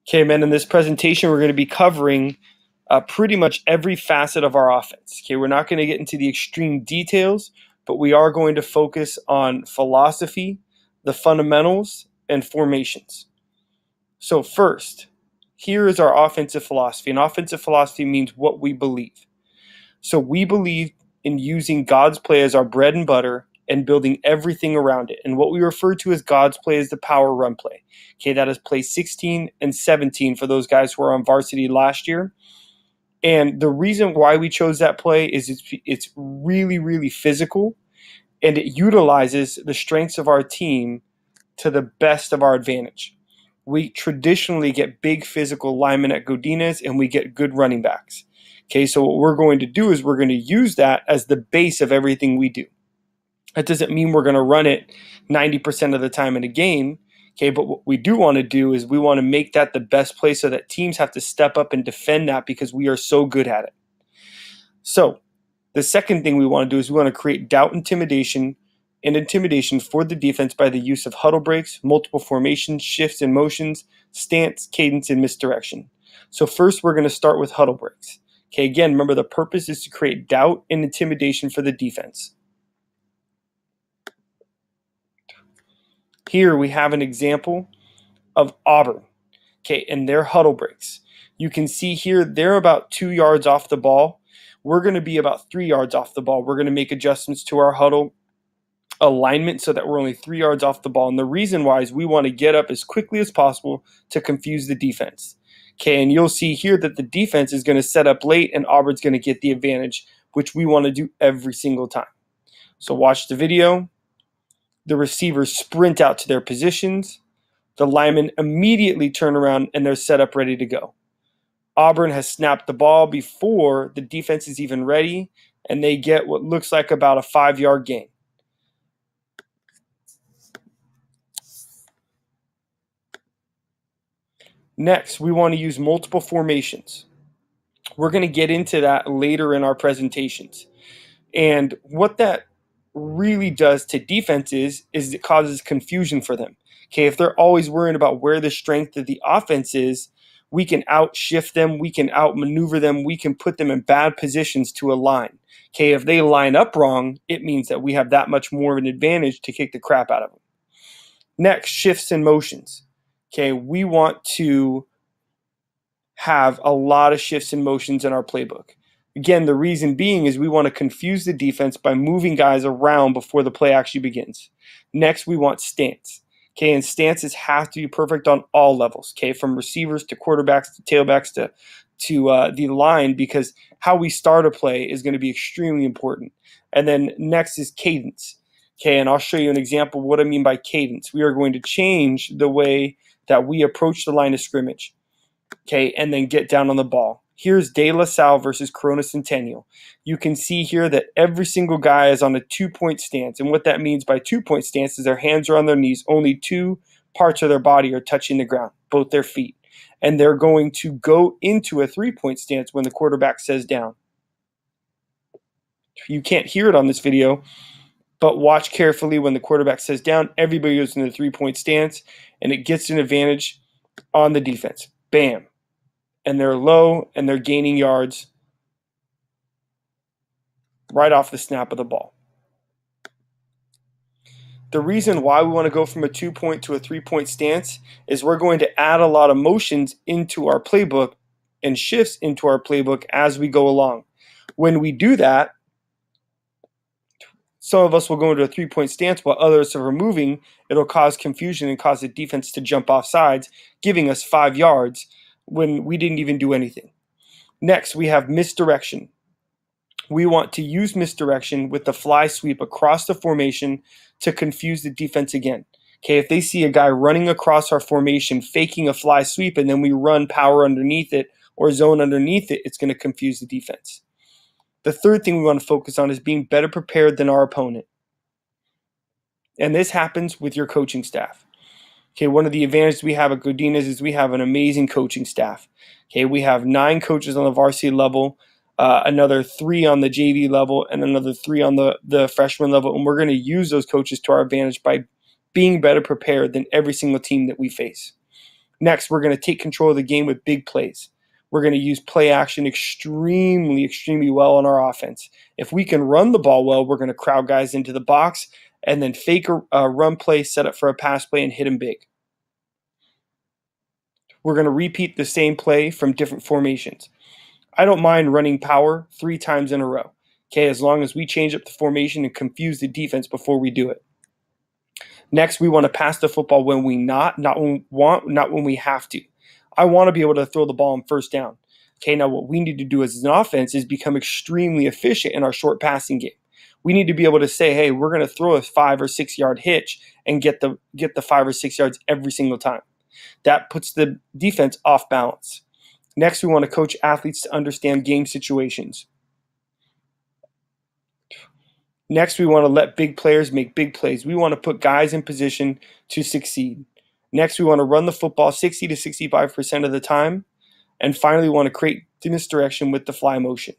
Okay, man, in this presentation, we're going to be covering pretty much every facet of our offense. Okay, we're not going to get into the extreme details, but we are going to focus on philosophy, the fundamentals, and formations. So first, here is our offensive philosophy. And offensive philosophy means what we believe. So we believe in using God's play as our bread and butter and building everything around it. And what we refer to as God's play is the power run play. Okay, that is play 16 and 17 for those guys who were on varsity last year. And the reason why we chose that play is it's really, really physical, and it utilizes the strengths of our team to the best of our advantage. We traditionally get big physical linemen at Godinez, and we get good running backs. Okay, so what we're going to do is we're going to use that as the base of everything we do. That doesn't mean we're going to run it 90% of the time in a game. Okay, but what we do want to do is we want to make that the best play so that teams have to step up and defend that because we are so good at it. So the second thing we want to do is we want to create doubt, intimidation for the defense by the use of huddle breaks, multiple formations, shifts and motions, stance, cadence, and misdirection. So first we're going to start with huddle breaks. Okay, again, remember the purpose is to create doubt and intimidation for the defense. Here we have an example of Auburn, okay, and their huddle breaks. You can see here they're about 2 yards off the ball. We're going to be about 3 yards off the ball. We're going to make adjustments to our huddle alignment so that we're only 3 yards off the ball. And the reason why is we want to get up as quickly as possible to confuse the defense. Okay, and you'll see here that the defense is going to set up late and Auburn's going to get the advantage, which we want to do every single time. So watch the video. The receivers sprint out to their positions. The linemen immediately turn around and they're set up ready to go. Auburn has snapped the ball before the defense is even ready, and they get what looks like about a 5-yard gain. Next, we want to use multiple formations. We're going to get into that later in our presentations. And what that really does to defenses is it causes confusion for them. Okay, if they're always worrying about where the strength of the offense is, we can outshift them, we can outmaneuver them, we can put them in bad positions to align. Okay, if they line up wrong, it means that we have that much more of an advantage to kick the crap out of them. Next, shifts and motions. Okay, we want to have a lot of shifts and motions in our playbook. Again, the reason being is we want to confuse the defense by moving guys around before the play actually begins. Next, we want stance. Okay, and stances have to be perfect on all levels. Okay, from receivers to quarterbacks to tailbacks to the line, because how we start a play is going to be extremely important. And then next is cadence. Okay, and I'll show you an example of what I mean by cadence. We are going to change the way that we approach the line of scrimmage. Okay, and then get down on the ball. Here's De La Salle versus Corona Centennial. You can see here that every single guy is on a 2-point stance. And what that means by 2-point stance is their hands are on their knees. Only 2 parts of their body are touching the ground, both their feet. And they're going to go into a 3-point stance when the quarterback says down. You can't hear it on this video, but watch carefully when the quarterback says down. Everybody goes in the 3-point stance, and it gets an advantage on the defense. Bam. And they're low, and they're gaining yards right off the snap of the ball. The reason why we want to go from a 2-point to a 3-point stance is we're going to add a lot of motions into our playbook and shifts into our playbook as we go along. When we do that, some of us will go into a 3-point stance while others are moving. It'll cause confusion and cause the defense to jump off sides, giving us 5 yards when we didn't even do anything. Next, we have misdirection. We want to use misdirection with the fly sweep across the formation to confuse the defense again. Okay, if they see a guy running across our formation, faking a fly sweep, and then we run power underneath it or zone underneath it, it's going to confuse the defense. The third thing we want to focus on is being better prepared than our opponent. And this happens with your coaching staff. Okay, one of the advantages we have at Godinez is we have an amazing coaching staff. Okay, we have 9 coaches on the varsity level, another 3 on the JV level, and another 3 on the freshman level. And we're going to use those coaches to our advantage by being better prepared than every single team that we face. Next, we're going to take control of the game with big plays. We're going to use play action extremely, extremely well on our offense. If we can run the ball well, we're going to crowd guys into the box and then fake a run play, set up for a pass play, and hit them big. We're going to repeat the same play from different formations. I don't mind running power 3 times in a row, okay, as long as we change up the formation and confuse the defense before we do it. Next, we want to pass the football when we not when we have to. I want to be able to throw the ball on first down. Okay, now what we need to do as an offense is become extremely efficient in our short passing game. We need to be able to say, hey, we're going to throw a 5 or 6 yard hitch and get the 5 or 6 yards every single time. That puts the defense off balance. Next, we want to coach athletes to understand game situations. Next, we want to let big players make big plays. We want to put guys in position to succeed. Next, we want to run the football 60 to 65% of the time. And finally, we want to create misdirection with the fly motion.